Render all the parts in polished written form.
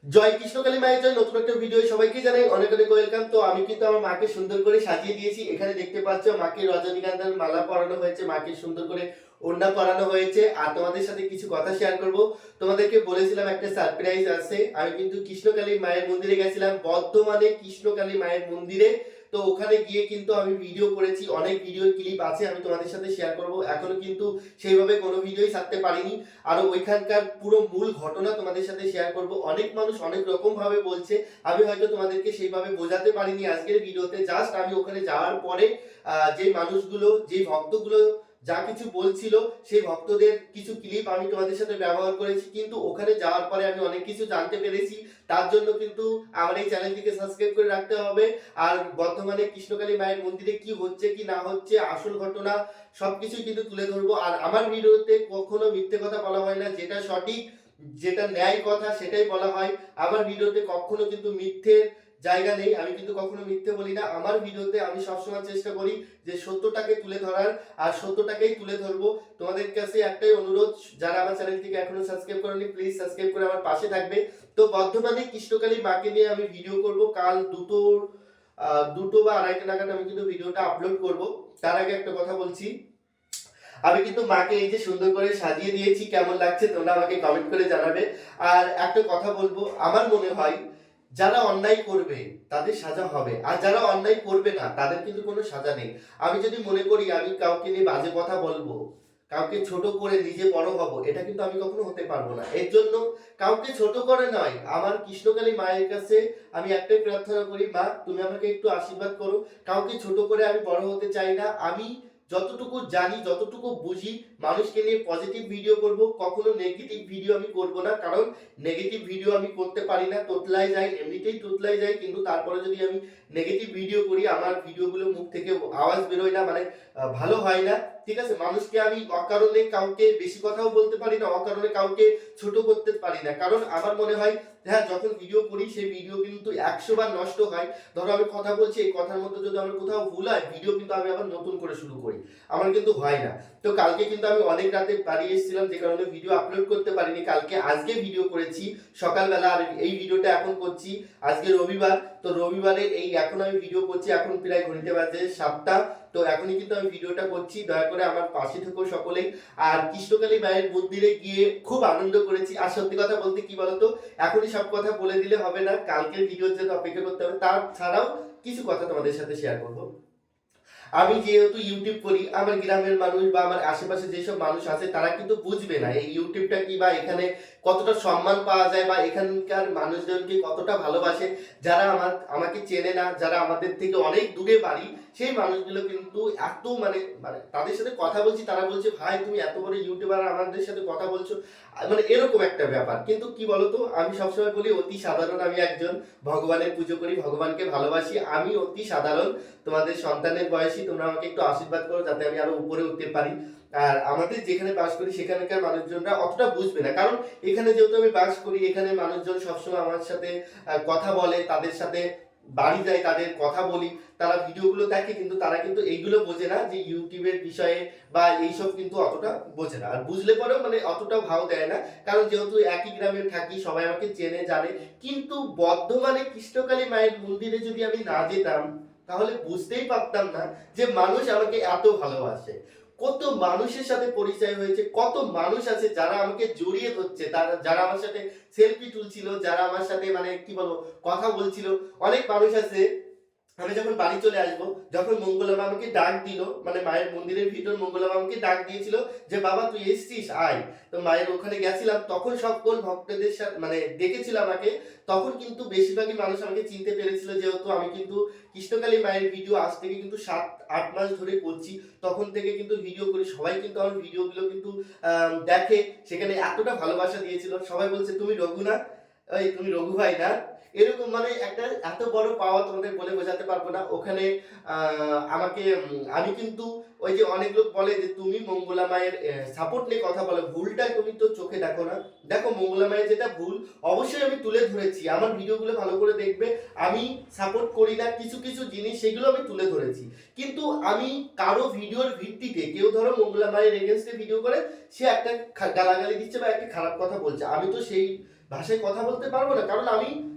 জয় কৃষ্ণকালী মায়ের জয়। নতুন একটা ভিডিও সবাইকে জানাই অনেক অনেক ওয়েলকাম। তো আমি কিন্তু আমার মাকে সুন্দর করে সাজিয়ে দিয়েছি। এখানে দেখতে পাচ্ছ মাকে রজনীগন্ধার মালা পরানো হয়েছে, মাকে সুন্দর করে ওড়না পরানো হয়েছে। আর তোমাদের সাথে কিছু কথা শেয়ার করব। তোমাদেরকে বলেছিলাম একটা সারপ্রাইজ আছে। আমি কিন্তু কৃষ্ণকালী মায়ের মন্দিরে গেছিলাম, বর্ধমানে কৃষ্ণকালী মায়ের মন্দিরে। তো ওখানে গিয়ে কিন্তু আমি ভিডিও করেছি, অনেক ভিডিও ক্লিপ আছে, আমি তোমাদের সাথে শেয়ার করব। এখনো কিন্তু সেইভাবে কোনো ভিডিওই ছাড়তে পারিনি। আর ওইখানকার পুরো মূল ঘটনা তোমাদের সাথে শেয়ার করব। অনেক মানুষ অনেক রকম ভাবে বলছে, আমি হয়তো তোমাদেরকে সেইভাবে বোঝাতে পারিনি আজকের ভিডিওতে। জাস্ট আমি ওখানে যাওয়ার পরে যে মানুষগুলো, যে ভক্তগুলো যা কিছু বলছিল, সেই ভক্তদের কিছু ক্লিপ আমি তোমাদের সাথে ব্যবহার করেছি। কিন্তু ওখানে যাওয়ার পরে আমি অনেক কিছু জানতে পেরেছি। তার জন্য কিন্তু আমার এই চ্যানেলটিকে সাবস্ক্রাইব করে রাখতে হবে। আর বর্তমানে কৃষ্ণকালী মায়ের মন্দিরে কি হচ্ছে কি না হচ্ছে, আসল ঘটনা সবকিছু কিন্তু তুলে ধরবো। আর আমার ভিডিওতে কখনো মিথ্যে কথা বলা হয় না, যেটা সঠিক, যেটা ন্যায় কথা সেটাই বলা হয়। আমার ভিডিওতে কখনো কিন্তু মিথ্যের জায়গা নেই, আমি কিন্তু কখনো মিথ্যে বলি না। আমার ভিডিওতে আমি সবসময় চেষ্টা করি যে সত্যটাকে তুলে ধরার, আর সত্যটাকেই তুলে ধরবো। তোমাদের কাছে একটাই অনুরোধ, যারা আমার চ্যানেলটিকে এখনো সাবস্ক্রাইব করেনি প্লিজ সাবস্ক্রাইব করে আমার পাশে থাকবে। তো বর্ধমানে কৃষ্ণকালী মাকে নিয়ে আমি ভিডিও করব কাল দুটো বা আড়াইটা নাগাদ আমি কিন্তু ভিডিওটা আপলোড করব। তার আগে একটা কথা বলছি, আমি কিন্তু মাকে এই যে সুন্দর করে সাজিয়ে দিয়েছি, কেমন লাগছে তোমরা আমাকে কমেন্ট করে জানাবে। আর একটা কথা বলবো, আমার মনে হয় যারা অন্যায় করবে তাদের সাজা হবে, আর যারা অন্যায় করবে না তাদের কিন্তু কোনো সাজা নেই। আমি যদি মনে করি আমি কাউকে নিয়ে বাজে কথা বলবো, কাউকে ছোট করে নিজে বড় হব, এটা কিন্তু আমি কখনো হতে পারবো না। এর জন্য কাউকে ছোট করে নয়, আমার কৃষ্ণকালী মায়ের কাছে আমি একটাই প্রার্থনা করি, মা তুমি আমাকে একটু আশীর্বাদ করো। কাউকে ছোট করে আমি বড় হতে চাই না। আমি যতটুকু জানি, যতটুকু বুঝি, মানুষকে নিয়ে পজিটিভ ভিডিও করব, কখনো নেগেটিভ ভিডিও আমি করব না। কারণ নেগেটিভ ভিডিও আমি করতে পারি না, তোতলায় যাই, এমনিতেই তোতলায় যাই। কিন্তু তারপরে যদি আমি নেগেটিভ ভিডিও করি, আমার ভিডিওগুলো মুখ থেকে আওয়াজ বেরোয় না, মানে ভালো হয় না। ঠিক আছে, মানুষকে আমি অকারণে কাউকে বেশি কথাও বলতে পারি না, অকারণে কাউকে ছোট করতে পারি না। কারণ আমার মনে হয়, হ্যাঁ, যখন ভিডিও করি সেই ভিডিও কিন্তু 100 বার নষ্ট হয়। ধরো আমি কথা বলছি, এই কথার মধ্যে যদি আমার কোথাও ভুল হয়, ভিডিও কিন্তু আমি আবার নতুন করে শুরু করি, আমার কিন্তু হয় না। তো কালকে কিন্তু আমি অনেক রাতে বাড়ি এসেছিলাম, যে কারণে ভিডিও আপলোড করতে পারিনি কালকে। আজকে ভিডিও করেছি সকালবেলা, আর এই ভিডিওটা এখন করছি আজকে রবিবার। তো রবিবারে এই এখন আমি ভিডিও করছি, এখন প্রায় ঘড়িতে বাজে 7টা। তো এখনই কিন্তু আমি ভিডিওটা করছি, দয়া করে আমার পাশে থেকো সকলেই। আর কৃষ্ণকালী মায়ের মন্দিরে গিয়ে খুব আনন্দ করেছি। আর সত্যি কথা বলতে কি বলতো, এখনই সব কথা বলে দিলে হবে না, কালকের ভিডিওর জন্য অপেক্ষা করতে হবে। তাছাড়াও কিছু কথা তোমাদের সাথে শেয়ার করবো। আমি যেহেতু ইউটিউব করি, আমার গ্রামের মানুষ বা আমার আশেপাশে যেসব মানুষ আছে তারা কিন্তু বুঝবে না এই ইউটিউবটা কি, বা এখানে কতটা সম্মান পাওয়া যায়, বা এখানকার মানুষজনকে কতটা ভালোবাসে। যারা আমাকে চেনে না, যারা আমাদের থেকে অনেক দূরে বাড়ি, সেই মানুষগুলো কিন্তু এত মানে মানে তাদের সাথে কথা বলছি, তারা বলছে ভাই তুমি এত বড় ইউটিউবার আমাদের সাথে কথা বলছো, মানে এরকম একটা ব্যাপার। কিন্তু কি বলতো, আমি সবসময় বলি অতি সাধারণ, আমি একজন ভগবানের পুজো করি, ভগবানকে ভালোবাসি, আমি অতি সাধারণ, তোমাদের সন্তানের বয়সী। তোমরা আমাকে একটু আশীর্বাদ করো যাতে আমি আরো উপরে উঠতে পারি। আর আমাদের যেখানে বাস করি সেখানকার মানুষজনরা অতটা বুঝবে না, কারণ এখানে যেহেতু আমি বাস করি, এখানে মানুষজন সবসময় আমার সাথে কথা বলে, তাদের সাথে বাড়ি যায়, তাদের কথা বলি, তারা ভিডিওগুলো দেখে, কিন্তু তারা কিন্তু এইগুলো বোঝে না যে ইউটিউবের বিষয়ে বা এইসব কিন্তু অতটা বোঝে না। আর বুঝলে পরেও মানে অতটা ভাও দেয় না, কারণ যেহেতু একই গ্রামে থাকি, সবাই আমাকে চেনে জানে। কিন্তু বর্ধমানে কৃষ্ণকালী মায়ের মন্দিরে যদি আমি না যেতাম, তাহলে বুঝতেই পারতাম না যে মানুষ আমাকে এত ভালোবাসে। কত মানুষের সাথে পরিচয় হয়েছে, কত মানুষ আছে যারা আমাকে জড়িয়ে ধরছে, তারা যারা আমার সাথে সেলফি তুলছিল, যারা আমার সাথে মানে কি বলবো কথা বলছিল। অনেক মানুষ আছে, আমি যখন বাড়ি চলে আসবো, যখন মঙ্গলামা আমাকে ডাক দিল, মানে মায়ের মন্দিরের ভিতর মঙ্গলামা আমাকে ডাক দিয়েছিল যে বাবা তুই এসছিস আয়। তো মায়ের ওখানে গেছিলাম, তখন সকল ভক্তদের সাথে মানে ডেকেছিল আমাকে। তখন কিন্তু বেশিরভাগই মানুষ আমাকে চিনতে পেরেছিল, যেহেতু আমি কিন্তু কৃষ্ণকালী মায়ের ভিডিও আজ থেকে কিন্তু 7-8 মাস ধরে করছি। তখন থেকে কিন্তু ভিডিও করি, সবাই কিন্তু আমার ভিডিওগুলো কিন্তু দেখে। সেখানে এতটা ভালোবাসা দিয়েছিল, সবাই বলছে তুমি রঘু না, এই তুমি রঘু ভাই না। এরকম মানে একটা এত বড় পাওয়া তোমাদের বলে বোঝাতে পারবো না। ওখানে আমাকে আমি কিন্তু ওই যে অনেক লোক বলে যে তুমি মঙ্গলা মায়ের সাপোর্ট নিয়ে কথা বলো, ভুলটা তুমি তো চোখে দেখো না। দেখো মঙ্গলা মায়ের যেটা ভুল অবশ্যই আমি তুলে ধরেছি, আমার ভিডিওগুলো ভালো করে দেখবে। আমি সাপোর্ট করি না কিছু কিছু জিনিস, সেগুলো আমি তুলে ধরেছি। কিন্তু আমি কারো ভিডিওর ভিত্তিতে, কেউ ধরো মঙ্গলা মায়ের এগেনস্টে ভিডিও করে, সে একটা গালাগালি দিচ্ছে বা একটা খারাপ কথা বলছে, আমি তো সেই ভাষায় কথা বলতে পারবো না, কারণ আমি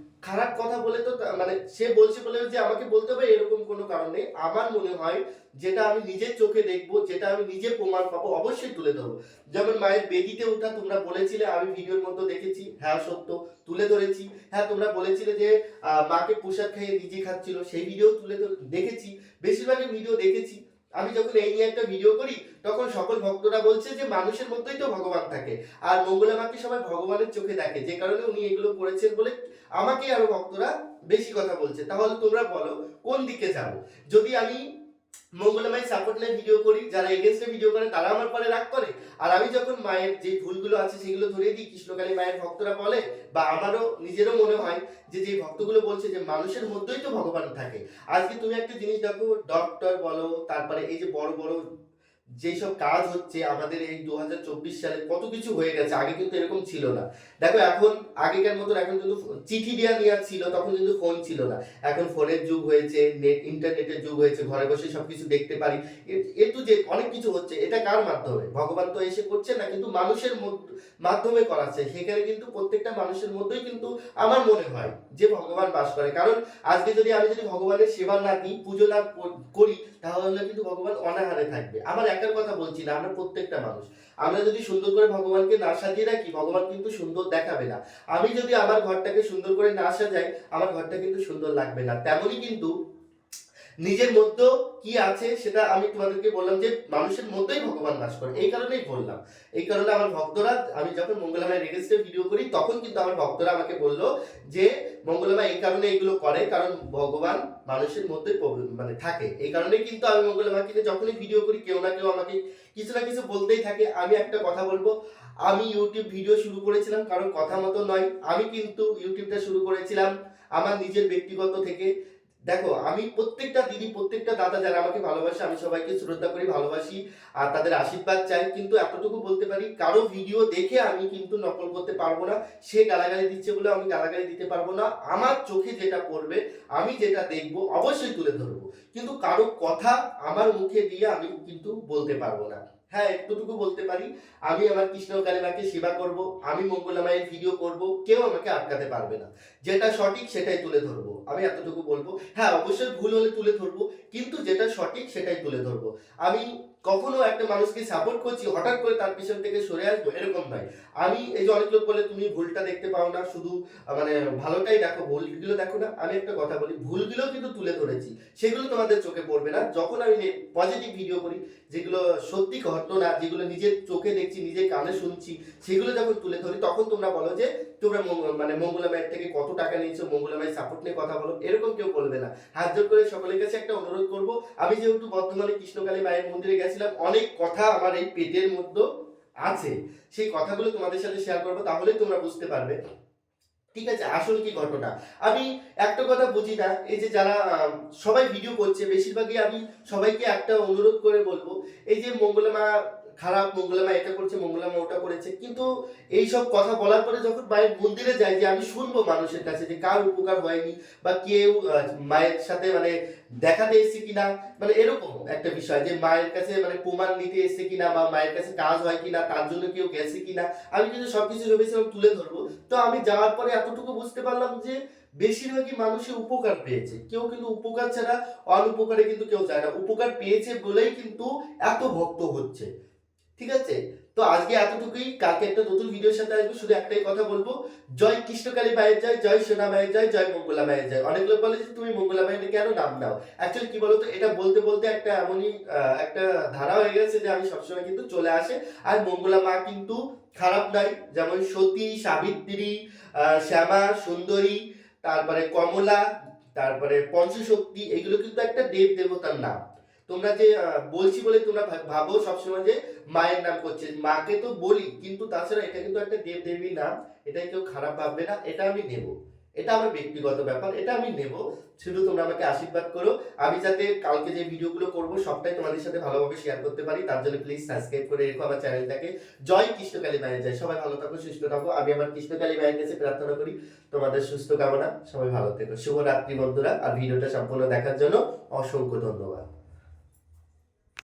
খারাপ কথা বলে তো মানে সে বলছে বলে যে আমাকে বলতে হবে এরকম কোনো কারণ নেই। আমার মনে হয় যেটা আমি নিজের চোখে দেখবো, যেটা আমি নিজে প্রমাণ পাবো, অবশ্যই তুলে ধরবো। যেমন মায়ের বেদিতে ওঠা তোমরা বলেছিলে, আমি ভিডিওর মধ্যে দেখেছি, হ্যাঁ সত্য, তুলে ধরেছি। হ্যাঁ তোমরা বলেছিলে যে মাকে প্রসাদ খাইয়ে নিজে খাচ্ছিল, সেই ভিডিও দেখেছি, বেশিরভাগই ভিডিও দেখেছি। আমি যখন এই নিয়ে একটা ভিডিও করি তখন সকল ভক্তরা বলছে যে মানুষের মধ্যেই তো ভগবান থাকে, আর মঙ্গলা মাকে সবাই ভগবানের চোখে দেখে, যে কারণে উনি এগুলো করেছেন বলে আমাকে আরো ভক্তরা বেশি কথা বলছে। তাহলে তোমরা বলো কোন দিকে যাবো? যদি আমি মঙ্গলমায় সাপোর্ট নিয়ে ভিডিও করি, যারা এগেনস্টে ভিডিও করে তারা আমার পরে রাগ করে, আর আমি যখন মায়ের যে ভুলগুলো আছে সেগুলো ধরিয়ে দিই, কৃষ্ণকালী মায়ের ভক্তরা বলে বা আমারও নিজেরও মনে হয় যে যে ভক্তগুলো বলছে যে মানুষের মধ্যেই তো ভগবান থাকে। আজকে তুমি একটা জিনিস দেখো, ডক্টর বলো, তারপরে এই যে বড় বড় যেসব কাজ হচ্ছে আমাদের এই 2024 সালে, কত কিছু হয়ে গেছে, আগে কিন্তু এরকম ছিল না। দেখো এখন আগেকার মতন এখন কিন্তু চিঠি দেওয়া নেওয়া ছিল, তখন কিন্তু ফোন ছিল না। এখন ফোনের যুগ হয়েছে, নেট ইন্টারনেটের যুগ হয়েছে, ঘরে বসে সবকিছু দেখতে পারি। একটু যে অনেক কিছু হচ্ছে, এটা কার মাধ্যমে? ভগবান তো এসে করছে না, কিন্তু মানুষের মাধ্যমে করাচ্ছে। সেখানে কিন্তু প্রত্যেকটা মানুষের মধ্যেই কিন্তু আমার মনে হয় যে ভগবান বাস করে। কারণ আজকে যদি আমি ভগবানের সেবা না দিই, পুজো না করি, তাহলে কিন্তু ভগবান অনাহারে থাকবে। আমার একার কথা বলছি না, আমরা প্রত্যেকটা মানুষ, আমরা যদি সুন্দর করে ভগবানকে না সাজিয়ে রাখি, ভগবান কিন্তু সুন্দর দেখাবে না। আমি যদি আমার ঘরটাকে সুন্দর করে না সাজাই, আমার ঘরটা কিন্তু সুন্দর লাগবে না। তেমনই কিন্তু নিজের মধ্যে কি আছে সেটা আমি তোমাদেরকে বললাম যে মানুষের মধ্যেই ভগবান বাস করে, এই কারণেই বললাম। এই কারণে আমার ভক্তরা, আমি যখন মঙ্গলামায়ের রেগেস্টে ভিডিও করি তখন কিন্তু আমার ভক্তরা আমাকে বললো যে মঙ্গলামা এই কারণে এগুলো করে, কারণ ভগবান মানুষের মধ্যে মানে থাকে। এই কারণেই কিন্তু আমি মঙ্গলামাকে যখনই ভিডিও করি কেউ না কেউ আমাকে কিছু না কিছু বলতেই থাকে। আমি একটা কথা বলবো, আমি ইউটিউব ভিডিও শুরু করেছিলাম কারণ কথা মতো নয়, আমি কিন্তু ইউটিউবটা শুরু করেছিলাম আমার নিজের ব্যক্তিগত থেকে। দেখো আমি প্রত্যেকটা দিদি, প্রত্যেকটা দাদা যারা আমাকে ভালোবাসে, আমি সবাইকে শ্রদ্ধা করি, ভালোবাসি, আর তাদের আশীর্বাদ চাই। কিন্তু এতটুকু বলতে পারি, কারো ভিডিও দেখে আমি কিন্তু নকল করতে পারবো না। সে গালাগালি দিচ্ছে বলে আমি গালাগালি দিতে পারবো না। আমার চোখে যেটা পড়বে, আমি যেটা দেখবো অবশ্যই তুলে ধরবো, কিন্তু কারো কথা আমার মুখে দিয়ে আমি কিন্তু বলতে পারবো না। হ্যাঁ একটুটুকু বলতে পারি, আমি আমার কৃষ্ণ কালিমাকে সেবা করব, আমি মঙ্গলামায়ের ভিডিও করব, কেউ আমাকে আটকাতে পারবে না। যেটা সঠিক সেটাই তুলে ধরবো, আমি এতটুকু বলবো। হ্যাঁ অবশ্যই ভুল হলে তুলে ধরবো, কিন্তু যেটা সঠিক সেটাই তুলে ধরবো। আমি কখনো একটা মানুষকে সাপোর্ট করছি হঠাৎ করে তার পিছন থেকে সরে আসবো এরকম নয়। আমি এই যে অনেক লোক বলে তুমি ভুলটা দেখতে পাও না, শুধু মানে ভালোটাই দেখো, ভুলগুলো দেখো না। আমি একটা কথা বলি, ভুলগুলো কিন্তু তুলে ধরেছি, সেগুলো তোমাদের চোখে পড়বে না। যখন আমি পজিটিভ ভিডিও করি, যেগুলো সত্যি ঘটনা, যেগুলো নিজের চোখে দেখছি, নিজের কানে শুনছি, সেগুলো যখন তুলে ধরি, তখন তোমরা বলো যে তোমরা মানে মঙ্গলামায়ের থেকে কত টাকা নিয়েছো, মঙ্গলামায়ের সাপোর্ট নিয়ে কথা বলো, এরকম কেউ বলবে না। হাত জোর করে সকলের কাছে একটা অনুরোধ করব, আমি যেহেতু বর্ধমানে কৃষ্ণকালী মায়ের মন্দিরে গেছিলাম, অনেক কথা আমার এই পেটের মধ্যে আছে, সেই কথাগুলো তোমাদের সাথে শেয়ার করবো, তাহলেই তোমরা বুঝতে পারবে ঠিক আছে আসল কি ঘটনা। আমি একটা কথা বুঝি না, এই যে যারা সবাই ভিডিও করছে, বেশিরভাগই আমি সবাইকে একটা অনুরোধ করে বলবো, এই যে মঙ্গলামা খারাপ, মঙ্গলামা এটা করছে, মঙ্গলামা ওটা করেছে, কিন্তু এই সব কথা বলার পরে যখন মায়ের মন্দিরে যাই, যে আমি শুনবো মানুষের কাছে যে কার উপকার হয়নি, বা কেউ মায়ের সাথে মানে দেখাতে এসছে কিনা, মানে এরকম একটা বিষয় যে মায়ের কাছে মানে প্রমাণ নিতে এসছে কিনা, বা মায়ের কাছে কাজ হয় কিনা, তার জন্য কেউ গেছে কিনা, আমি কিন্তু সবকিছু ভেবেছিলাম তুলে ধরবো। তো আমি যাওয়ার পরে এতটুকু বুঝতে পারলাম যে বেশিরভাগই মানুষই উপকার পেয়েছে, কেউ কিন্তু উপকার ছাড়া অনুপকারে কিন্তু কেউ যায় না, উপকার পেয়েছে বলেই কিন্তু এত ভক্ত হচ্ছে। ঠিক আছে, তো আজকে এতটুকুই, কালকে একটা নতুন ভিডিওর সাথে আসবো। শুধু একটাই কথা বলবো, জয় কৃষ্ণকালী মায়ের জয়, জয় সোনা মায়ের জয়, জয় মঙ্গলা মায়ের জয়। অনেক লোক বলে যে তুমি মঙ্গলা মায়ের কেন নাম দাও, অ্যাকচুয়ালি কি বলতো, এটা বলতে বলতে একটা এমনই একটা ধারা হয়ে গেছে যে আমি সবসময় কিন্তু চলে আসে। আর মঙ্গলা মা কিন্তু খারাপ নাই, যেমন সতী, সাবিত্রী, শ্যামা সুন্দরী, তারপরে কমলা, তারপরে পঞ্চশক্তি, এগুলো কিন্তু একটা দেব দেবতার নাম। তোমরা যে বলছি বলে তোমরা ভাবো সবসময় যে মায়ের নাম করছে, মাকে তো বলি, কিন্তু তাছাড়া এটা কিন্তু একটা দেব দেবীর নাম, এটা কেউ খারাপ ভাববে না, এটা আমি নেব, এটা আমার ব্যক্তিগত ব্যাপার, এটা আমি নেব। শুধু তোমরা আমাকে আশীর্বাদ করো, আমি যাতে কালকে যে ভিডিওগুলো করব সবটাই তোমাদের সাথে ভালোভাবে শেয়ার করতে পারি, তার জন্য প্লিজ সাবস্ক্রাইব করে রেখো আমার চ্যানেলটাকে। জয় কৃষ্ণকালী মায়ের জয়, সবাই ভালো থাকো, সুস্থ থাকো। আমি আমার কৃষ্ণকালী মায়ের কাছে প্রার্থনা করি তোমাদের সুস্থ কামনা, সবাই ভালো থেকো। শুভরাত্রি বন্ধুরা, আর ভিডিওটা সম্পূর্ণ দেখার জন্য অসংখ্য ধন্যবাদ।